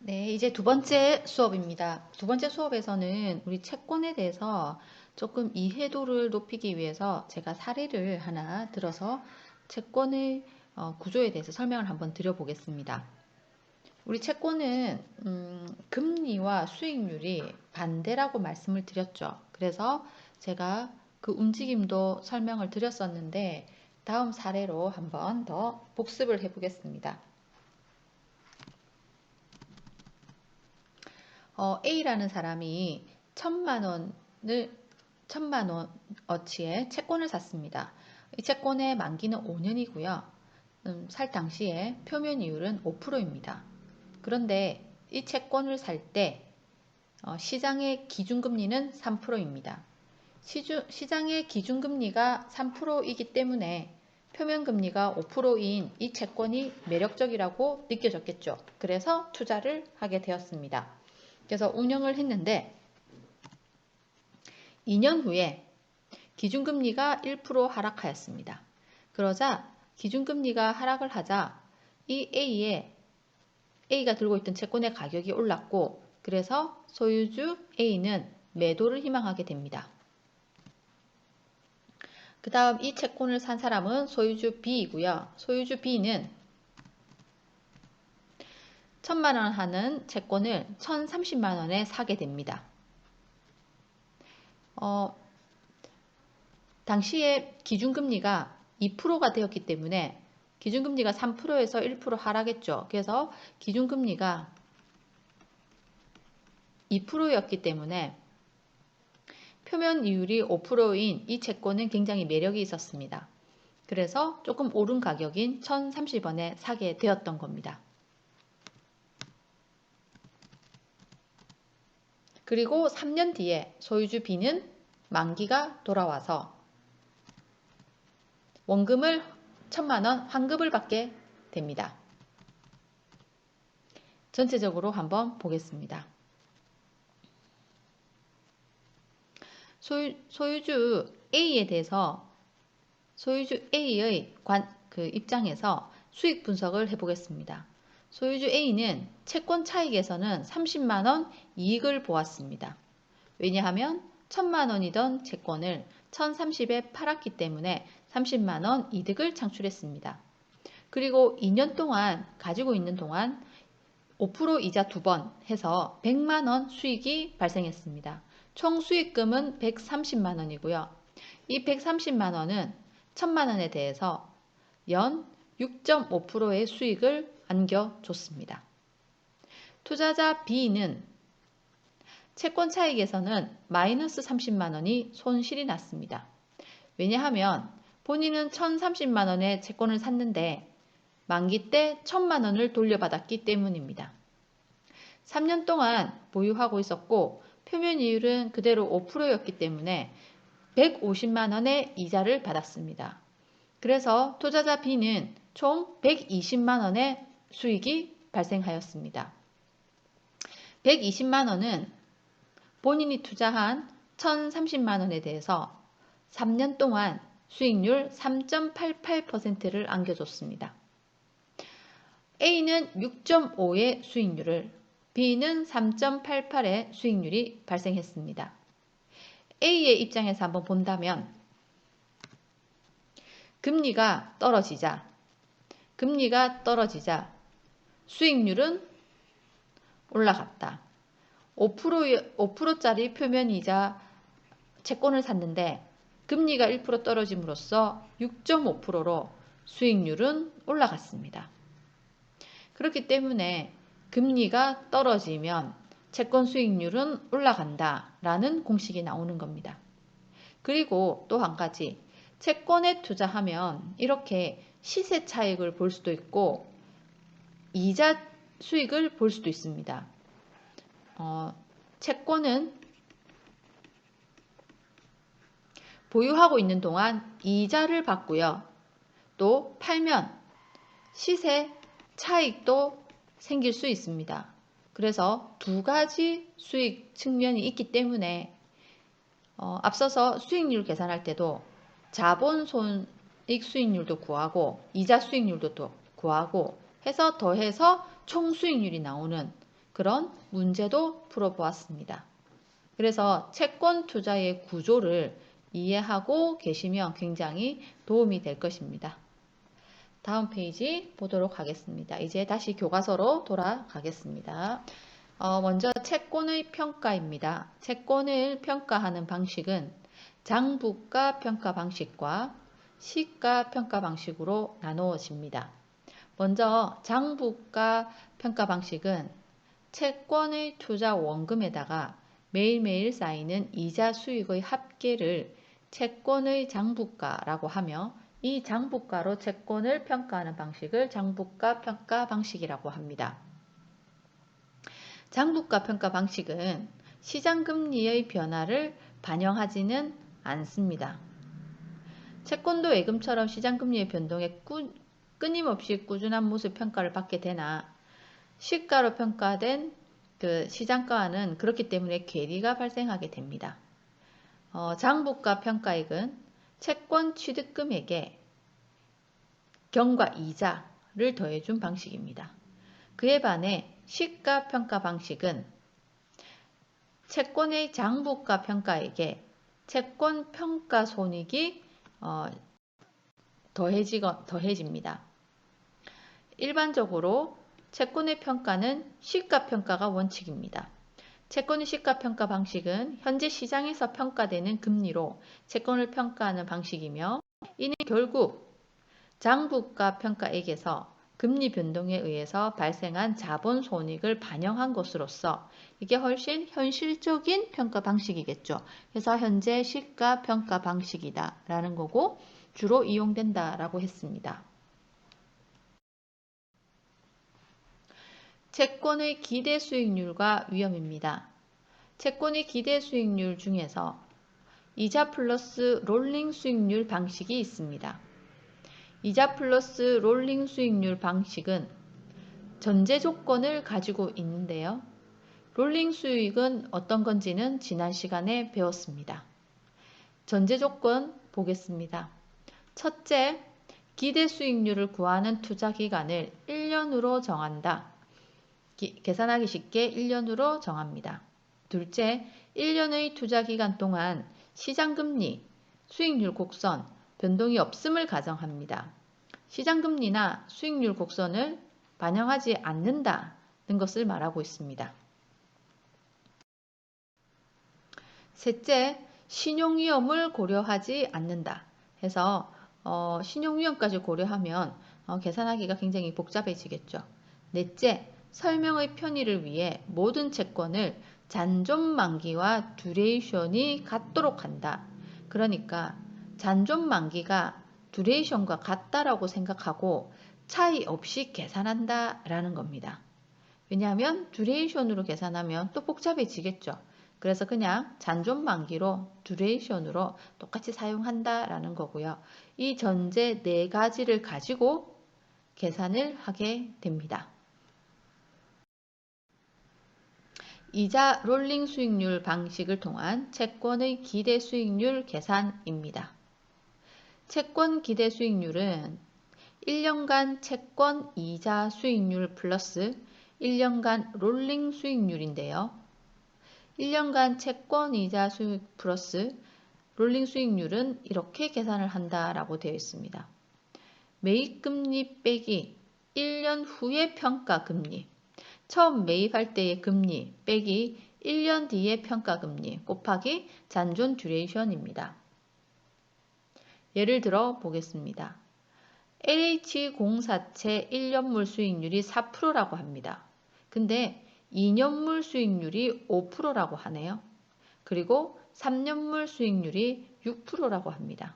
네, 이제 두 번째 수업입니다. 두 번째 수업에서는 우리 채권에 대해서 조금 이해도를 높이기 위해서 제가 사례를 하나 들어서 채권의 구조에 대해서 설명을 한번 드려보겠습니다. 우리 채권은 금리와 수익률이 반대라고 말씀을 드렸죠. 그래서 제가 그 움직임도 설명을 드렸었는데 다음 사례로 한번 더 복습을 해보겠습니다. A라는 사람이 1,000만 원어치의 채권을 샀습니다. 이 채권의 만기는 5년이고요. 살 당시에 표면 이율은 5%입니다. 그런데 이 채권을 살 때 시장의 기준금리는 3%입니다. 시장의 기준금리가 3%이기 때문에 표면금리가 5%인 이 채권이 매력적이라고 느껴졌겠죠. 그래서 투자를 하게 되었습니다. 그래서 운영을 했는데 2년 후에 기준금리가 1% 하락하였습니다. 그러자 기준금리가 하락을 하자 이 A가 들고 있던 채권의 가격이 올랐고 그래서 소유주 A는 매도를 희망하게 됩니다. 그 다음 이 채권을 산 사람은 소유주 B이고요. 소유주 B는 1,000만원 하는 채권을 1,030만원에 사게 됩니다. 당시에 기준금리가 2%가 되었기 때문에 기준금리가 3%에서 1% 하락했죠. 그래서 기준금리가 2%였기 때문에 표면 이율이 5%인 이 채권은 굉장히 매력이 있었습니다. 그래서 조금 오른 가격인 1,030원에 사게 되었던 겁니다. 그리고 3년 뒤에 소유주 B는 만기가 돌아와서 원금을 1,000만원 환급을 받게 됩니다. 전체적으로 한번 보겠습니다. 소유주 A에 대해서 소유주 A의 입장에서 수익 분석을 해보겠습니다. 소유주 A는 채권 차익에서는 30만원 이익을 보았습니다. 왜냐하면 1,000만원이던 채권을 1,030에 팔았기 때문에 30만원 이득을 창출했습니다. 그리고 2년 동안 가지고 있는 동안 5% 이자 2번 해서 100만원 수익이 발생했습니다. 총 수익금은 130만원이고요. 이 130만원은 1,000만원에 대해서 연 6.5%의 수익을 안겨줬습니다. 투자자 B는 채권 차익에서는 마이너스 30만원이 손실이 났습니다. 왜냐하면 본인은 1,030만원의 채권을 샀는데 만기 때 1,000만원을 돌려받았기 때문입니다. 3년 동안 보유하고 있었고 표면 이율은 그대로 5%였기 때문에 150만원의 이자를 받았습니다. 그래서 투자자 B는 총 120만원의 수익이 발생하였습니다. 120만원은 본인이 투자한 1,030만원에 대해서 3년 동안 수익률 3.88%를 안겨줬습니다. A는 6.5의 수익률을, B는 3.88의 수익률이 발생했습니다. A의 입장에서 한번 본다면 금리가 떨어지자 수익률은 올라갔다. 5%짜리 표면이자 채권을 샀는데 금리가 1% 떨어짐으로써 6.5%로 수익률은 올라갔습니다. 그렇기 때문에 금리가 떨어지면 채권 수익률은 올라간다라는 공식이 나오는 겁니다. 그리고 또 한 가지, 채권에 투자하면 이렇게 시세 차익을 볼 수도 있고 이자 수익을 볼 수도 있습니다. 채권은 보유하고 있는 동안 이자를 받고요. 또 팔면 시세 차익도 생길 수 있습니다. 그래서 두 가지 수익 측면이 있기 때문에 앞서서 수익률 계산할 때도 자본 손익 수익률도 구하고 이자 수익률도 또 구하고 해서 더해서 총 수익률이 나오는 그런 문제도 풀어보았습니다. 그래서 채권 투자의 구조를 이해하고 계시면 굉장히 도움이 될 것입니다. 다음 페이지 보도록 하겠습니다. 이제 다시 교과서로 돌아가겠습니다. 먼저 채권의 평가입니다. 채권을 평가하는 방식은 장부가 평가 방식과 시가 평가 방식으로 나누어집니다. 먼저 장부가 평가 방식은 채권의 투자 원금에다가 매일매일 쌓이는 이자 수익의 합계를 채권의 장부가라고 하며 이 장부가로 채권을 평가하는 방식을 장부가 평가 방식이라고 합니다. 장부가 평가 방식은 시장금리의 변화를 반영하지는 않습니다. 채권도 예금처럼 시장금리의 변동에 끊임없이 꾸준한 모습 평가를 받게 되나 시가로 평가된 그 시장가와는 그렇기 때문에 괴리가 발생하게 됩니다. 장부가 평가액은 채권 취득금액에 경과 이자를 더해준 방식입니다. 그에 반해 시가 평가 방식은 채권의 장부가 평가액에 채권 평가 손익이 더해집니다. 일반적으로 채권의 평가는 시가평가가 원칙입니다. 채권의 시가평가 방식은 현재 시장에서 평가되는 금리로 채권을 평가하는 방식이며 이는 결국 장부가 평가액에서 금리 변동에 의해서 발생한 자본 손익을 반영한 것으로서 이게 훨씬 현실적인 평가 방식이겠죠. 그래서 현재 시가평가 방식이다 라는 거고 주로 이용된다 라고 했습니다. 채권의 기대 수익률과 위험입니다. 채권의 기대 수익률 중에서 이자 플러스 롤링 수익률 방식이 있습니다. 이자 플러스 롤링 수익률 방식은 전제 조건을 가지고 있는데요. 롤링 수익은 어떤 건지는 지난 시간에 배웠습니다. 전제 조건 보겠습니다. 첫째, 기대 수익률을 구하는 투자 기간을 1년으로 정한다. 계산하기 쉽게 1년으로 정합니다. 둘째, 1년의 투자 기간 동안 시장금리, 수익률 곡선, 변동이 없음을 가정합니다. 시장금리나 수익률 곡선을 반영하지 않는다는 것을 말하고 있습니다. 셋째, 신용위험을 고려하지 않는다. 해서 신용위험까지 고려하면 계산하기가 굉장히 복잡해지겠죠. 넷째, 설명의 편의를 위해 모든 채권을 잔존 만기와 듀레이션이 같도록 한다. 그러니까 잔존 만기가 듀레이션과 같다라고 생각하고 차이 없이 계산한다 라는 겁니다. 왜냐하면 듀레이션으로 계산하면 또 복잡해지겠죠. 그래서 그냥 잔존 만기로 듀레이션으로 똑같이 사용한다 라는 거고요. 이 전제 네 가지를 가지고 계산을 하게 됩니다. 이자 롤링 수익률 방식을 통한 채권의 기대 수익률 계산입니다. 채권 기대 수익률은 1년간 채권 이자 수익률 플러스 1년간 롤링 수익률인데요. 1년간 채권 이자 수익 플러스 롤링 수익률은 이렇게 계산을 한다라고 되어 있습니다. 매입금리 빼기 1년 후의 평가금리, 처음 매입할 때의 금리 빼기 1년 뒤의 평가금리 곱하기 잔존 듀레이션입니다. 예를 들어 보겠습니다. LH 공사채 1년물 수익률이 4%라고 합니다. 근데 2년물 수익률이 5%라고 하네요. 그리고 3년물 수익률이 6%라고 합니다.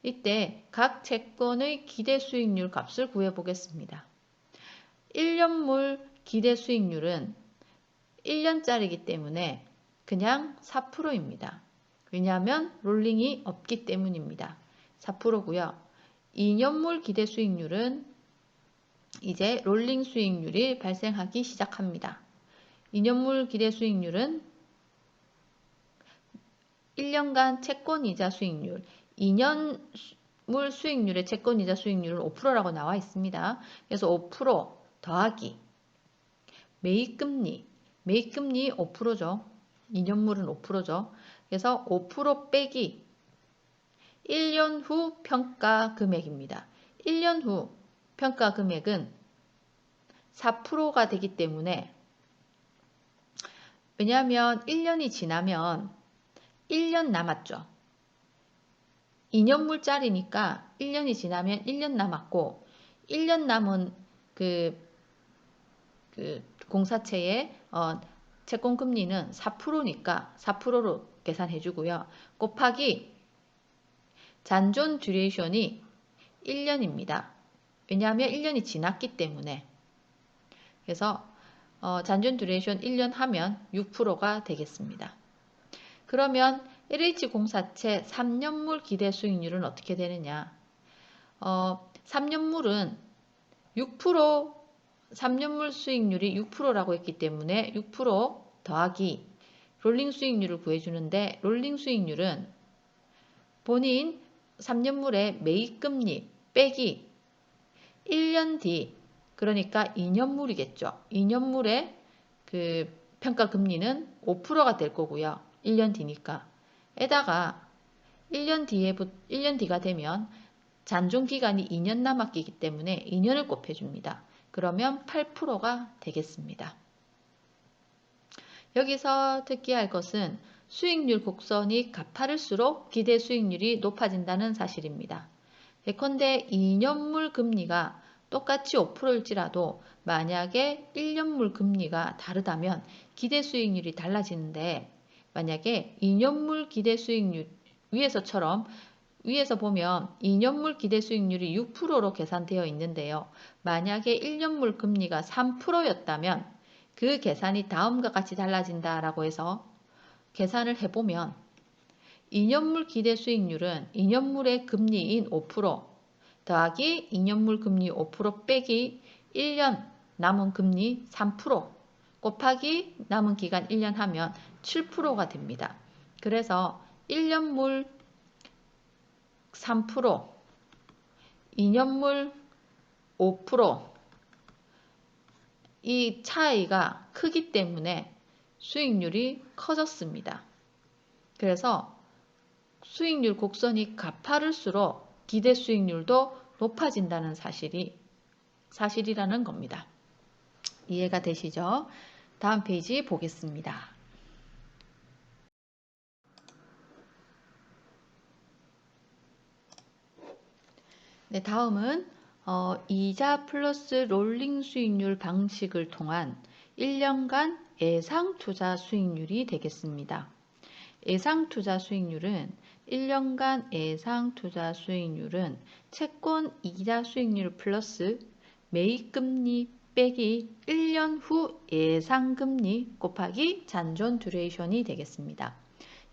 이때 각 채권의 기대 수익률 값을 구해 보겠습니다. 1년물 기대 수익률은 1년짜리이기 때문에 그냥 4%입니다. 왜냐하면 롤링이 없기 때문입니다. 4%고요. 2년물 기대 수익률은 이제 롤링 수익률이 발생하기 시작합니다. 2년물 기대 수익률은 1년간 채권이자 수익률, 2년물 수익률의 채권이자 수익률은 5%라고 나와 있습니다. 그래서 5% 더하기 매입금리. 매입금리 5%죠. 2년물은 5%죠. 그래서 5% 빼기 1년 후 평가 금액입니다. 1년 후 평가 금액은 4%가 되기 때문에, 왜냐하면 1년이 지나면 1년 남았죠. 2년물짜리니까 1년이 지나면 1년 남았고, 1년 남은 그 공사채의 채권금리는 4%니까 4%로 계산해 주고요. 곱하기 잔존 듀레이션이 1년입니다. 왜냐하면 1년이 지났기 때문에. 그래서 잔존 듀레이션 1년 하면 6%가 되겠습니다. 그러면 LH공사채 3년물 기대 수익률은 어떻게 되느냐? 3년물은 6%, 3년물 수익률이 6%라고 했기 때문에 6% 더하기 롤링 수익률을 구해주는데, 롤링 수익률은 본인 3년물의 매입금리 빼기 1년 뒤, 그러니까 2년물이겠죠. 2년물의 그 평가금리는 5%가 될 거고요. 1년 뒤니까. 에다가 1년 뒤가 되면 잔존기간이 2년 남았기 때문에 2년을 곱해줍니다. 그러면 8%가 되겠습니다. 여기서 특기할 것은 수익률 곡선이 가파를수록 기대 수익률이 높아진다는 사실입니다. 예컨대 2년물 금리가 똑같이 5%일지라도 만약에 1년물 금리가 다르다면 기대 수익률이 달라지는데, 만약에 2년물 기대 수익률 위에서 보면 2년물 기대 수익률이 6%로 계산되어 있는데요. 만약에 1년물 금리가 3%였다면 그 계산이 다음과 같이 달라진다라고 해서 계산을 해보면, 2년물 기대 수익률은 2년물의 금리인 5% 더하기 2년물 금리 5% 빼기 1년 남은 금리 3% 곱하기 남은 기간 1년 하면 7%가 됩니다. 그래서 1년물 3%, 2년물 5%, 이 차이가 크기 때문에 수익률이 커졌습니다. 그래서 수익률 곡선이 가파를수록 기대 수익률도 높아진다는 사실이라는 겁니다. 이해가 되시죠? 다음 페이지 보겠습니다. 네, 다음은 이자 플러스 롤링 수익률 방식을 통한 1년간 예상 투자 수익률이 되겠습니다. 예상 투자 수익률은 1년간 예상 투자 수익률은 채권 이자 수익률 플러스 매입금리 빼기 1년 후 예상금리 곱하기 잔존 듀레이션이 되겠습니다.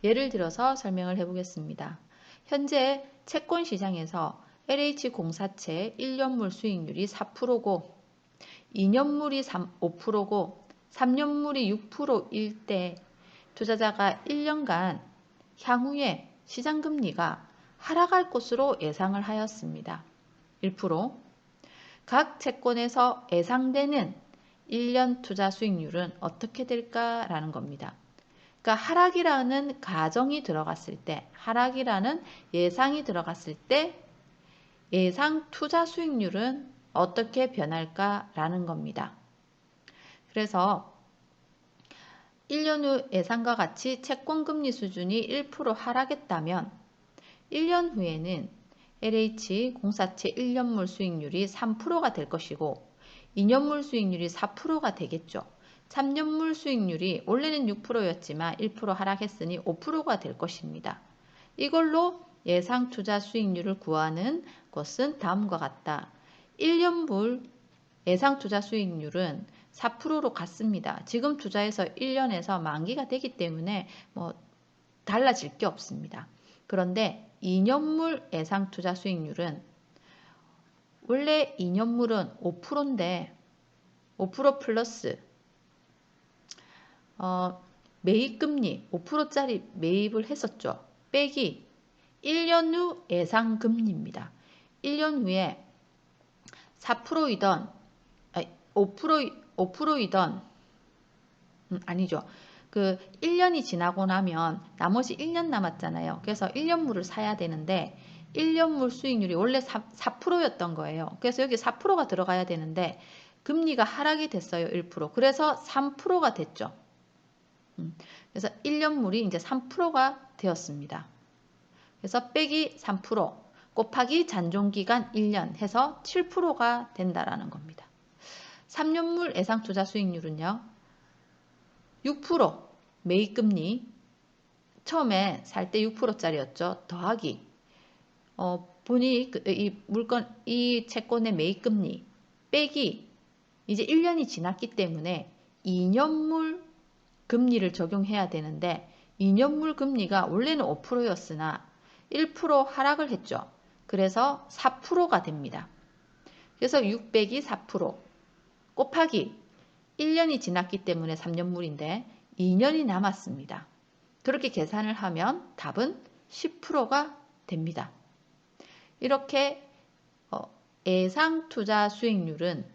예를 들어서 설명을 해보겠습니다. 현재 채권 시장에서 LH공사채 1년물 수익률이 4%고 2년물이 5%고 3년물이 6%일 때 투자자가 1년간 향후에 시장금리가 하락할 것으로 예상을 하였습니다. 1%. 각 채권에서 예상되는 1년 투자 수익률은 어떻게 될까라는 겁니다. 그러니까 하락이라는 가정이 들어갔을 때, 하락이라는 예상이 들어갔을 때 예상 투자 수익률은 어떻게 변할까라는 겁니다. 그래서 1년 후 예상과 같이 채권금리 수준이 1% 하락했다면 1년 후에는 LH공사채 1년물 수익률이 3%가 될 것이고 2년물 수익률이 4%가 되겠죠. 3년물 수익률이 원래는 6%였지만 1% 하락했으니 5%가 될 것입니다. 이걸로 예상 투자 수익률을 구하는 것은 다음과 같다. 1년물 예상 투자 수익률은 4%로 같습니다. 지금 투자해서 1년에서 만기가 되기 때문에 달라질 게 없습니다. 그런데 2년물 예상 투자 수익률은 원래 2년물은 5%인데 5% 플러스 매입금리 5%짜리 매입을 했었죠. 빼기 1년 후 예상금리입니다. 1년 후에 4%이던 5%이던 아니죠. 그 1년이 지나고 나면 나머지 1년 남았잖아요. 그래서 1년물을 사야 되는데 1년물 수익률이 원래 4%였던 거예요. 그래서 여기 4%가 들어가야 되는데 금리가 하락이 됐어요. 1%. 그래서 3%가 됐죠. 그래서 1년물이 이제 3%가 되었습니다. 그래서 빼기 3% 곱하기 잔존기간 1년 해서 7%가 된다라는 겁니다. 3년물 예상투자 수익률은요. 6% 매입금리 처음에 살 때 6%짜리였죠. 더하기 본이 이 채권의 매입금리 빼기 이제 1년이 지났기 때문에 2년물 금리를 적용해야 되는데 2년물 금리가 원래는 5%였으나 1% 하락을 했죠. 그래서 4%가 됩니다. 그래서 6 빼기 4% 곱하기 1년이 지났기 때문에 3년물인데 2년이 남았습니다. 그렇게 계산을 하면 답은 10%가 됩니다. 이렇게 예상투자 수익률은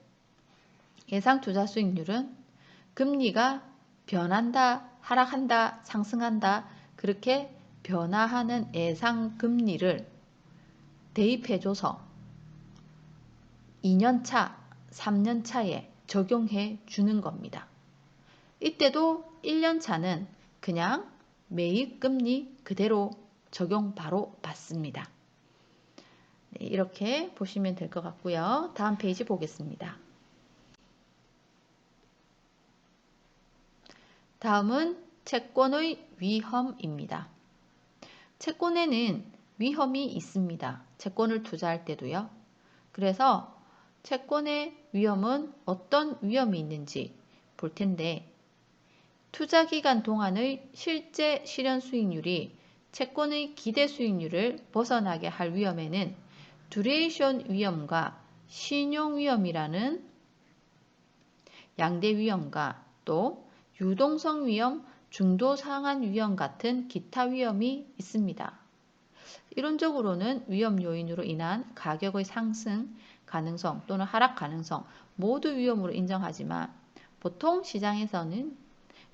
금리가 변한다, 하락한다, 상승한다 그렇게 변화하는 예상금리를 대입해줘서 2년차, 3년차에 적용해 주는 겁니다. 이때도 1년차는 그냥 매입금리 그대로 적용 바로 받습니다. 네, 이렇게 보시면 될 것 같고요. 다음 페이지 보겠습니다. 다음은 채권의 위험입니다. 채권에는 위험이 있습니다. 채권을 투자할 때도요. 그래서 채권의 위험은 어떤 위험이 있는지 볼 텐데 투자기간 동안의 실제 실현 수익률이 채권의 기대 수익률을 벗어나게 할 위험에는 듀레이션 위험과 신용 위험이라는 양대 위험과 또 유동성 위험, 중도 상한 위험 같은 기타 위험이 있습니다. 이론적으로는 위험 요인으로 인한 가격의 상승 가능성 또는 하락 가능성 모두 위험으로 인정하지만 보통 시장에서는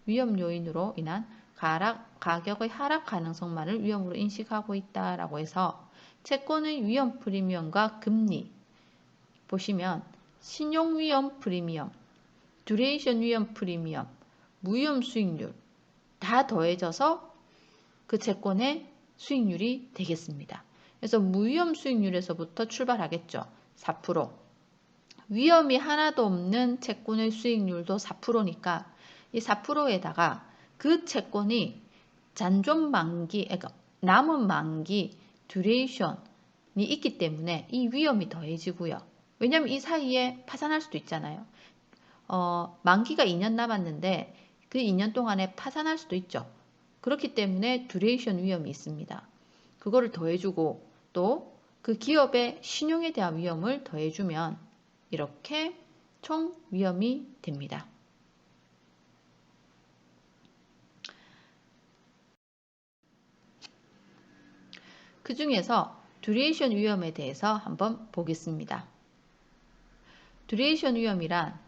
위험 요인으로 인한 가격의 하락 가능성만을 위험으로 인식하고 있다라고 해서 채권의 위험 프리미엄과 금리 보시면 신용 위험 프리미엄, 듀레이션 위험 프리미엄, 무위험 수익률 다 더해져서 그 채권의 수익률이 되겠습니다. 그래서 무위험 수익률에서부터 출발하겠죠. 4%. 위험이 하나도 없는 채권의 수익률도 4%니까 이 4%에다가 그 채권이 잔존 만기, 그러니까 남은 만기 듀레이션이 있기 때문에 이 위험이 더해지고요. 왜냐하면 이 사이에 파산할 수도 있잖아요. 만기가 2년 남았는데 그 2년 동안에 파산할 수도 있죠. 그렇기 때문에 듀레이션 위험이 있습니다. 그거를 더해주고 또 그 기업의 신용에 대한 위험을 더해주면 이렇게 총 위험이 됩니다. 그 중에서 듀레이션 위험에 대해서 한번 보겠습니다. 듀레이션 위험이란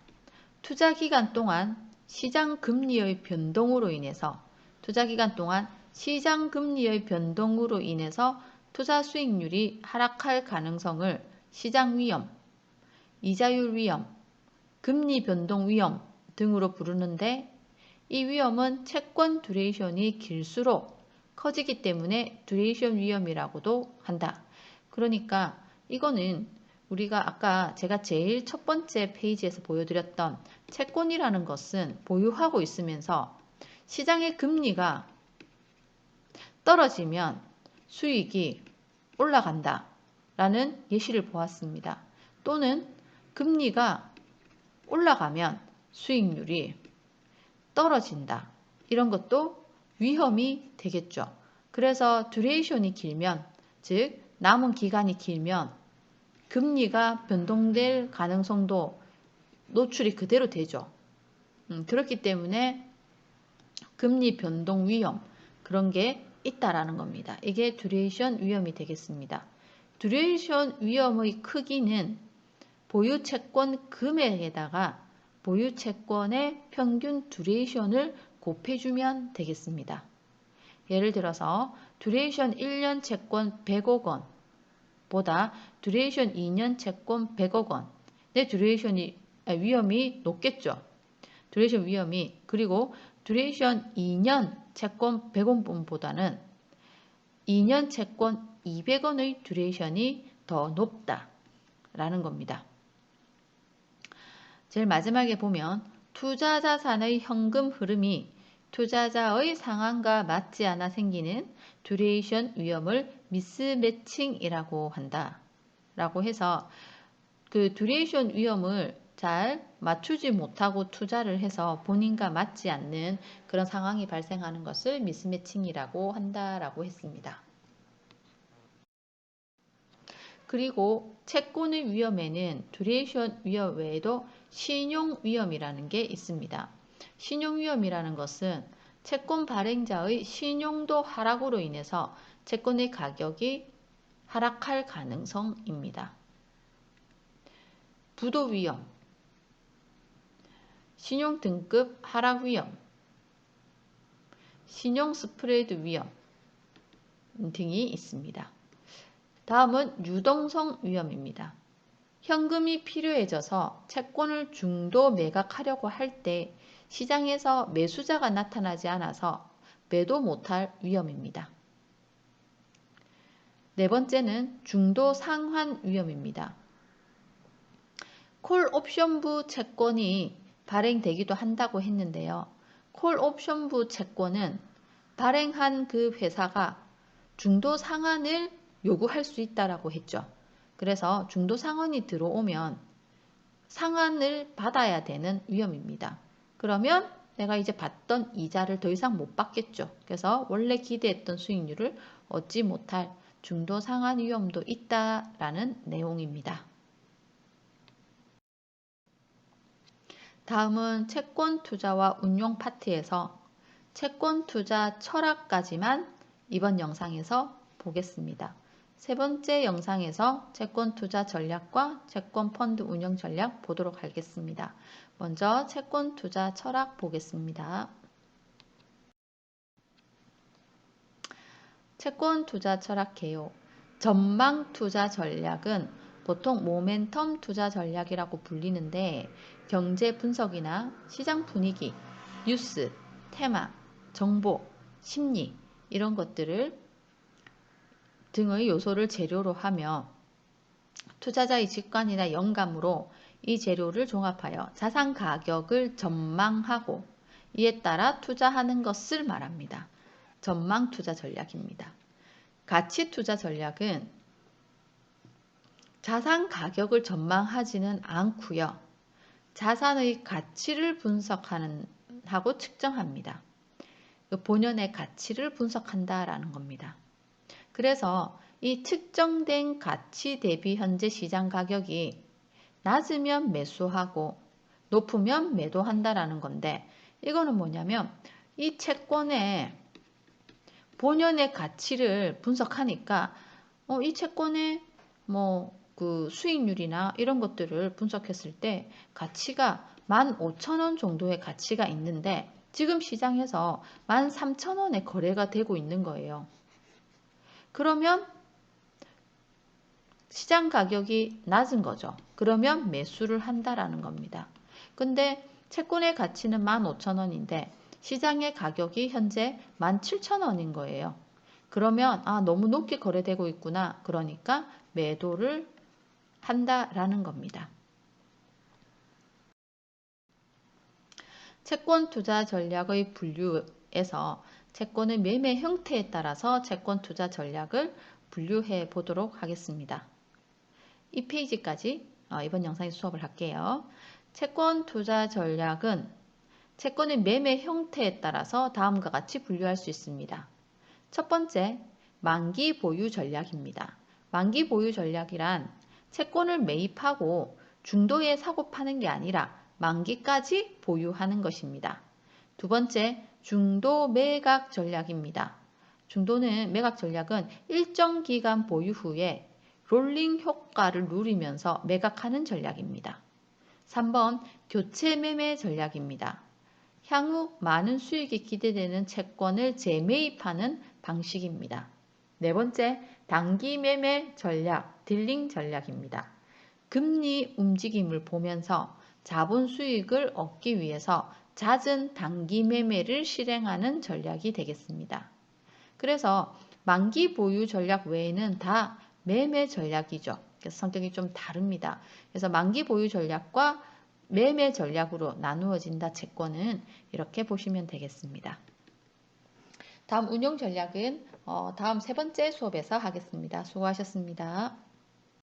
투자 기간 동안 시장 금리의 변동으로 인해서 투자 수익률이 하락할 가능성을 시장 위험, 이자율 위험, 금리 변동 위험 등으로 부르는데 이 위험은 채권 듀레이션이 길수록 커지기 때문에 듀레이션 위험이라고도 한다. 그러니까 이거는 우리가 아까 제가 제일 첫 번째 페이지에서 보여드렸던 채권이라는 것은 보유하고 있으면서 시장의 금리가 떨어지면 수익이 올라간다 라는 예시를 보았습니다. 또는 금리가 올라가면 수익률이 떨어진다. 이런 것도 위험이 되겠죠. 그래서 듀레이션이 길면, 즉 남은 기간이 길면 금리가 변동될 가능성도 노출이 그대로 되죠. 그렇기 때문에 금리 변동 위험 그런 게 있다라는 겁니다. 이게 듀레이션 위험이 되겠습니다. 듀레이션 위험의 크기는 보유 채권 금액에다가 보유 채권의 평균 듀레이션을 곱해주면 되겠습니다. 예를 들어서 듀레이션 1년 채권 100억 원 보다 듀레이션 2년 채권 100억 원. 내 위험이 높겠죠. 듀레이션 위험이. 그리고 듀레이션 2년 채권 100원보다는 2년 채권 200원의 듀레이션이 더 높다라는 겁니다. 제일 마지막에 보면 투자 자산의 현금 흐름이 투자자의 상황과 맞지 않아 생기는 듀레이션 위험을 미스매칭이라고 한다. 라고 해서 그 듀레이션 위험을 잘 맞추지 못하고 투자를 해서 본인과 맞지 않는 그런 상황이 발생하는 것을 미스매칭이라고 한다라고 했습니다. 그리고 채권의 위험에는 듀레이션 위험 외에도 신용 위험이라는 게 있습니다. 신용 위험이라는 것은 채권 발행자의 신용도 하락으로 인해서 채권의 가격이 하락할 가능성입니다. 부도 위험, 신용 등급 하락 위험, 신용 스프레드 위험 등이 있습니다. 다음은 유동성 위험입니다. 현금이 필요해져서 채권을 중도 매각하려고 할 때 시장에서 매수자가 나타나지 않아서 매도 못할 위험입니다. 네 번째는 중도 상환 위험입니다. 콜 옵션부 채권이 발행되기도 한다고 했는데요. 콜 옵션부 채권은 발행한 그 회사가 중도 상환을 요구할 수 있다라고 했죠. 그래서 중도 상환이 들어오면 상환을 받아야 되는 위험입니다. 그러면 내가 이제 받던 이자를 더 이상 못 받겠죠. 그래서 원래 기대했던 수익률을 얻지 못할 중도 상환 위험도 있다라는 내용입니다. 다음은 채권 투자와 운용 파트에서 채권 투자 철학까지만 이번 영상에서 보겠습니다. 세 번째 영상에서 채권 투자 전략과 채권 펀드 운영 전략 보도록 하겠습니다. 먼저 채권 투자 철학 보겠습니다. 채권 투자 철학 개요. 전망 투자 전략은 보통 모멘텀 투자 전략이라고 불리는데 경제 분석이나 시장 분위기, 뉴스, 테마, 정보, 심리 이런 것들을 등의 요소를 재료로 하며 투자자의 직관이나 영감으로 이 재료를 종합하여 자산 가격을 전망하고 이에 따라 투자하는 것을 말합니다. 전망 투자 전략입니다. 가치 투자 전략은 자산 가격을 전망하지는 않고요. 자산의 가치를 분석하고 측정합니다. 본연의 가치를 분석한다라는 겁니다. 그래서 이 측정된 가치 대비 현재 시장 가격이 낮으면 매수하고 높으면 매도한다라는 건데 이거는 뭐냐면 이 채권의 본연의 가치를 분석하니까 이 채권의 그 수익률이나 이런 것들을 분석했을 때 가치가 15,000원 정도의 가치가 있는데 지금 시장에서 13,000원에 거래가 되고 있는 거예요. 그러면 시장 가격이 낮은 거죠. 그러면 매수를 한다라는 겁니다. 근데 채권의 가치는 15,000원인데 시장의 가격이 현재 17,000원인 거예요. 그러면 너무 높게 거래되고 있구나. 그러니까 매도를 한다라는 겁니다. 채권 투자 전략의 분류에서 채권의 매매 형태에 따라서 채권 투자 전략을 분류해 보도록 하겠습니다. 이 페이지까지 이번 영상에서 수업을 할게요. 채권 투자 전략은 채권의 매매 형태에 따라서 다음과 같이 분류할 수 있습니다. 첫 번째, 만기 보유 전략입니다. 만기 보유 전략이란 채권을 매입하고 중도에 사고 파는 게 아니라 만기까지 보유하는 것입니다. 두 번째, 중도 매각 전략입니다. 중도는 매각 전략은 일정 기간 보유 후에 롤링 효과를 누리면서 매각하는 전략입니다. 3번, 교체 매매 전략입니다. 향후 많은 수익이 기대되는 채권을 재매입하는 방식입니다. 네 번째, 단기 매매 전략, 딜링 전략입니다. 금리 움직임을 보면서 자본 수익을 얻기 위해서 잦은 단기 매매를 실행하는 전략이 되겠습니다. 그래서 만기 보유 전략 외에는 다 매매 전략이죠. 그래서 성격이 좀 다릅니다. 그래서 만기 보유 전략과 매매 전략으로 나누어진다 채권은 이렇게 보시면 되겠습니다. 다음 운용 전략은 다음 세 번째 수업에서 하겠습니다. 수고하셨습니다.